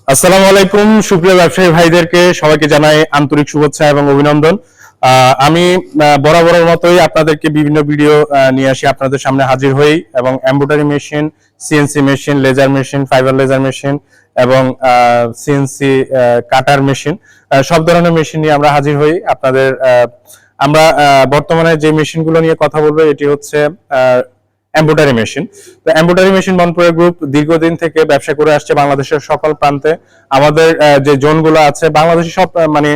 আসসালামু আলাইকুম সুপ্রিয় ব্যবসায়ী ভাইদেরকে সবাইকে জানাই আন্তরিক শুভেচ্ছা এবং অভিনন্দন। আমি বরাবরের মতোই আপনাদেরকে বিভিন্ন ভিডিও নিয়ে আসি, আপনাদের সামনে হাজির হই এবং embroidery machine, CNC machine, laser machine, fibre laser machine এবং সিএনসি কাটার মেশিন, সব ধরনের মেশিন নিয়ে আমরা হাজির হই আপনাদের। আমরা বর্তমানে যে মেশিনগুলো নিয়ে কথা বলবো এটি হচ্ছে এমব্রয়ডারি মেশিন। তো এমব্রয়ডারি মেশিন মনপুরা গ্রুপ দীর্ঘদিন থেকে ব্যবসা করে আসছে বাংলাদেশের সকল প্রান্তে। আমাদের যে জোনগুলো আছে বাংলাদেশের সব মানে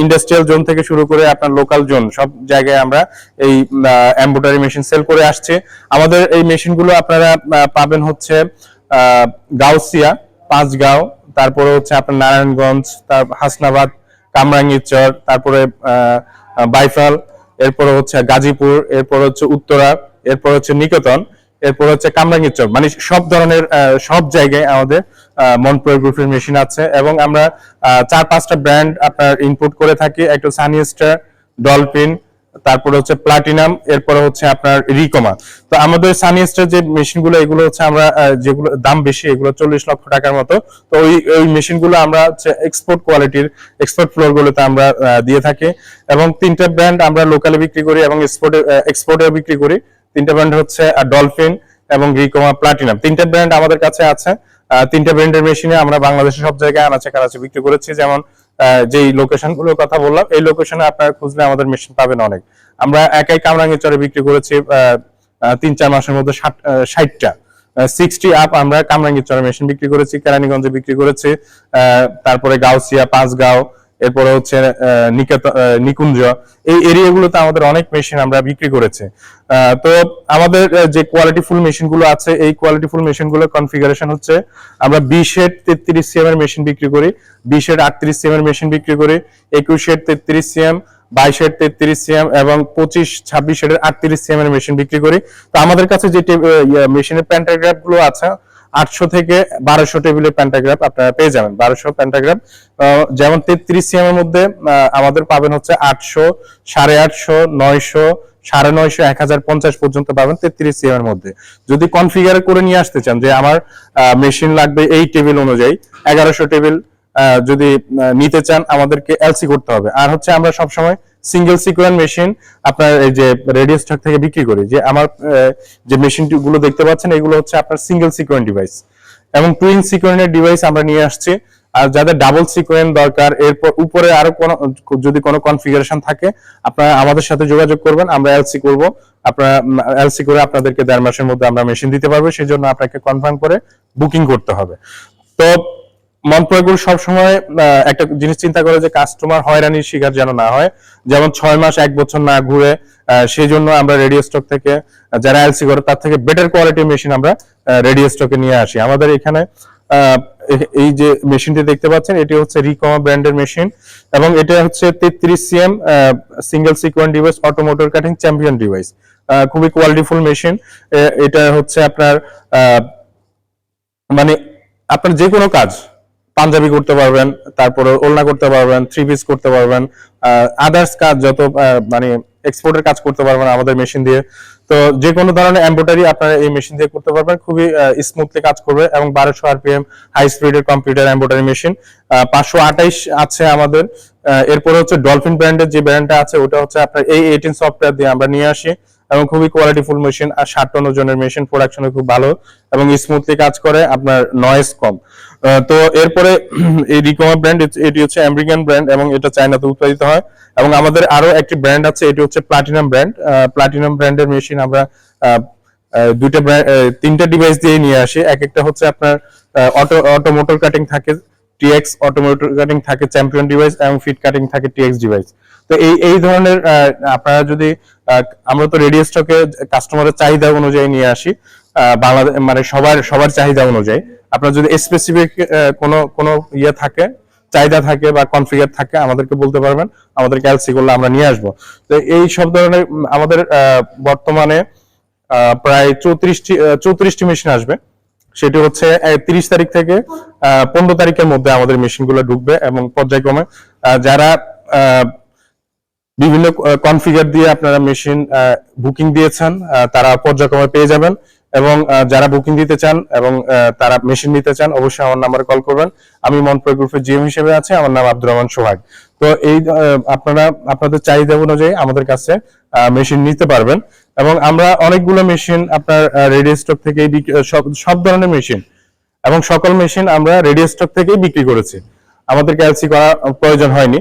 ইন্ডাস্ট্রিয়াল জোন থেকে শুরু করে আপনার লোকাল জোন সব জায়গায় আমরা এই এমব্রয়ডারি মেশিন সেল করে আসছি। আমাদের এই মেশিনগুলো আপনারা পাবেন হচ্ছে গাউসিয়া, পাঁচগাঁও, তারপরে হচ্ছে আপনার নারায়ণগঞ্জ, তার হাসনাবাদ, কামরাঙ্গীরচর, তারপরে বাইফাল, এরপরে হচ্ছে গাজীপুর, এরপর হচ্ছে উত্তরা, এরপর হচ্ছে নিকেতন, এরপর হচ্ছে কামরাঙ্গীরচর, মানে সব ধরনের সব জায়গায় আমাদের মনপুরা গ্রুপের মেশিন আছে। এবং আমরা 4-5টা ব্র্যান্ড আপনার ইনপুট করে থাকি, একটা সানি স্টার, ডলফিন, তারপরে হচ্ছে প্লাটিনাম, এরপরে হচ্ছে আপনার রিকমা। তো আমাদের সানি স্টার যে মেশিনগুলো এগুলো হচ্ছে আমরা যেগুলো দাম বেশি এগুলো 40 লক্ষ টাকার মতো। তো ওই মেশিনগুলো আমরা হচ্ছে এক্সপোর্ট কোয়ালিটির এক্সপোর্ট ফ্লোর গুলোতে আমরা দিয়ে থাকি। এবং 3টা ব্র্যান্ড আমরা লোকালে বিক্রি করি এবং এক্সপোর্টে বিক্রি করি। 3টা ব্র্যান্ড হচ্ছে ডলফিন এবং রিকমা, প্লাটিনাম, 3টা ব্র্যান্ড আমাদের কাছে আছে। 3টা ব্র্যান্ডের মেশিনে আমরা বাংলাদেশের সব জায়গায় আনাচে কানাচে বিক্রি করেছি। যেমন যেই লোকেশন গুলোর কথা বললাম এই লোকেশনে আপনারা খুঁজলে আমাদের মেশিন পাবেন অনেক। আমরা একাই কামরাঙ্গীরচরে বিক্রি করেছি 3-4 মাসের মধ্যে 60টা 60 আপ আমরা কামরাঙ্গীরচরে মেশিন বিক্রি করেছি, কেরানীগঞ্জে বিক্রি করেছি, তারপরে গাউসিয়া, পাঁচগাঁও, এরপরে হচ্ছে নিকুঞ্জ, এই এরিয়াগুলোতে আমাদের অনেক মেশিন আমরা বিক্রি করেছি। তো আমাদের যে কোয়ালিটিফুল মেশিন গুলো আছে এই কোয়ালিটিফুল মেশিন গুলোর কনফিগারেশন হচ্ছে আমরা 20 33 সিএম এর মেশিন বিক্রি করি, 20 38 সিএম এর মেশিন বিক্রি করি, 21 33 সিএম, 22 33 সিএম এবং 25-26 38 সিএম এর মেশিন বিক্রি করি। তো আমাদের কাছে যে মেশিনের প্যান্টাগ্রাফ গুলো আছে 800 থেকে 1200 টেবিলের প্যান্টাগ্রাফ আপনারা পেয়ে যাবেন। 1200 প্যান্টাগ্রাফ, যেমন 33 সিএম এর মধ্যে আমাদের পাবেন হচ্ছে 800, 850, 900, 950, 1050 পর্যন্ত পাবেন 33 সিএম এর মধ্যে। যদি কনফিগার করে নিয়ে আসতে চান যে আমার মেশিন লাগবে এই টেবিল অনুযায়ী 1100 টেবিল যদি নিতে চান আমাদেরকে এলসি করতে হবে। আর হচ্ছে আমরা সবসময় সিঙ্গেল সিকোয়েন্স মেশিন আপনার এই যে রেডিও স্টক থেকে বিক্রি করি। যে আমার যে মেশিন গুলো দেখতে পাচ্ছেন এগুলো হচ্ছে আপনার সিঙ্গেল সিকোয়েন্স ডিভাইস এবং টুইন সিকোয়েন্সের ডিভাইস আমরা নিয়ে আসছি। আর যাদের ডাবল সিকোয়েন্স দরকার, এরপর উপরে আরো যদি কোনো কনফিগারেশন থাকে আপনারা আমাদের সাথে যোগাযোগ করবেন, আমরা এলসি করব। আপনারা এলসি করে আপনাদেরকে 1.5 মাসের মধ্যে আমরা মেশিন দিতে পারবো, সেই জন্য আপনাকে কনফার্ম করে বুকিং করতে হবে। তো মনপুরা গ্রুপ সবসময় একটা জিনিস চিন্তা করে যে কাস্টমার হয়রানির শিকার যেন না হয়, যেমন 6 মাস 1 বছর না ঘুরে। সেই জন্য আমরা রেডিও স্টক থেকে যারা এলসি করে তার থেকে বেটার কোয়ালিটির মেশিন আমরা রেডিও স্টকে নিয়ে আসি। আমাদের এখানে এই যে মেশিনটি দেখতে পাচ্ছেন এটি হচ্ছে রিকমা ব্র্যান্ডের মেশিন এবং এটা হচ্ছে 33 CM single sequence device auto motor cutting champion device, খুবই কোয়ালিটিফুল মেশিন। এটা হচ্ছে আপনার মানে আপনার যে কোনো কাজ, পাঞ্জাবি করতে পারবেন, তারপরে ওলনা করতে পারবেন, 3 পিস করতে পারবেন, আদার্স কাজ যত মানে এক্সপোর্টের কাজ করতে পারবেন আমাদের মেশিন দিয়ে। তো যে কোনো ধরনের এমব্রয়ডারি আপনারা এই মেশিন দিয়ে করতে পারবেন, খুবই স্মুথলি কাজ করবে এবং 1200 আরপিএম হাই স্পিডের কম্পিউটার এমব্রয়ডারি মেশিন। 528 আছে আমাদের। এরপরে হচ্ছে ডলফিন ব্র্যান্ডের যে ব্র্যান্ডটা আছে ওটা হচ্ছে আপনার A18 সফটওয়্যার দিয়ে আমরা নিয়ে আসি এবং খুবই কোয়ালিটিফুল মেশিন। আর 60 টন ওজনের মেশিন, প্রোডাকশনে খুব ভালো এবং স্মুথলি কাজ করে, আপনার নয়েজ কম। তো এরপরে এই রিকমা ব্র্যান্ড, এটি হচ্ছে আমেরিকান ব্র্যান্ড এবং এটা চায়নাতে উৎপাদিত হয়। এবং আমাদের আরো একটি ব্র্যান্ড আছে, এটি হচ্ছে প্লাটিনাম ব্র্যান্ড। প্লাটিনাম ব্র্যান্ডের মেশিন আমরা 3টা ডিভাইস দিয়ে নিয়ে আসি। এক একটা হচ্ছে আপনার অটোমোটর কাটিং থাকে টিএক্স, অটোমোটর কাটিং থাকে চ্যাম্পিয়ন ডিভাইস এবং ফিট কাটিং থাকে টিএক্স ডিভাইস। তো এই ধরনের আপনারা যদি আমরা তো রেডিও স্টকে কাস্টমারের চাহিদা অনুযায়ী নিয়ে আসি, বাংলাদেশ মানে সবার চাহিদা অনুযায়ী। আপনার যদি স্পেসিফিক কোনো ইয়ে থাকে, চাহিদা থাকে বা কনফিগার থাকে আমাদেরকে বলতে পারবেন, আমাদেরকে এলসি করলে আমরা নিয়ে আসবো। তো এই সব ধরনের আমাদের বর্তমানে প্রায় 34টি মেশিন আসবে। সেটি হচ্ছে 30 তারিখ থেকে 15 তারিখের মধ্যে আমাদের মেশিনগুলো ঢুকবে এবং পর্যায়ক্রমে যারা বিভিন্ন কনফিগার দিয়ে আপনারা মেশিন বুকিং দিয়েছেন তারা পর্যায়ক্রমে পেয়ে যাবেন এবং যারা বুকিং দিতে চান এবং তারা মেশিন নিতে চান অবশ্যই আমার নাম্বারে কল করবেন। আমি মনপ্রয় গ্রুপের জিএম হিসেবে আছি, আমার নাম আব্দুর রহমান সোহাগ। তো এই আপনারা আপনাদের চাহিদা অনুযায়ী আমাদের কাছে মেশিন নিতে পারবেন এবং আমরা অনেকগুলো মেশিন আপনার রেডি স্টক থেকে সব ধরনের মেশিন এবং সকল মেশিন আমরা রেডি স্টক থেকেই বিক্রি করেছি। আমাদেরকে এলসি করা প্রয়োজন হয়নি।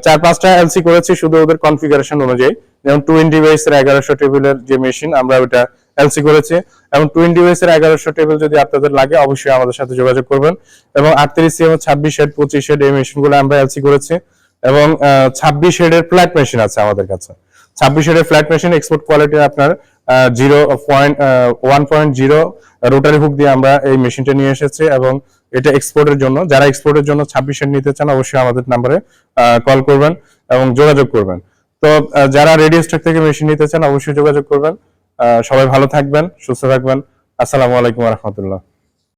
4-5টা এলসি করেছি শুধু ওদের কনফিগারেশন অনুযায়ী। যেমন 20 ডিভাইসের 1100 টেবিলের যে মেশিন আমরা ওটা এলসি করেছি এবং 20 ডিভাইসের 1100 টেবিল যদি আপনাদের লাগে অবশ্যই আমাদের সাথে যোগাযোগ করবেন। এবং 38 সিএম 26 হেড 25 হেড এই মেশিনগুলো আমরা এলসি করেছি এবং 26 হেডের ফ্ল্যাট মেশিন আছে আমাদের কাছে। 26 হেডের ফ্ল্যাট মেশিন এক্সপোর্ট কোয়ালিটির আপনার 1.0 রোটারি হুক দিয়ে আমরা এই মেশিনটা নিয়ে এসেছি এবং এটা এক্সপোর্টের জন্য। যারা এক্সপোর্টের জন্য 26 হেড নিতে চান অবশ্যই আমাদের নাম্বারে কল করবেন এবং যোগাযোগ করবেন। তো যারা রেডি স্টক থেকে মেশিন নিতে চান অবশ্যই যোগাযোগ করবেন। সবাই ভালো থাকবেন, সুস্থ থাকবেন। আসসালামু আলাইকুম ওয়া রাহমাতুল্লাহ।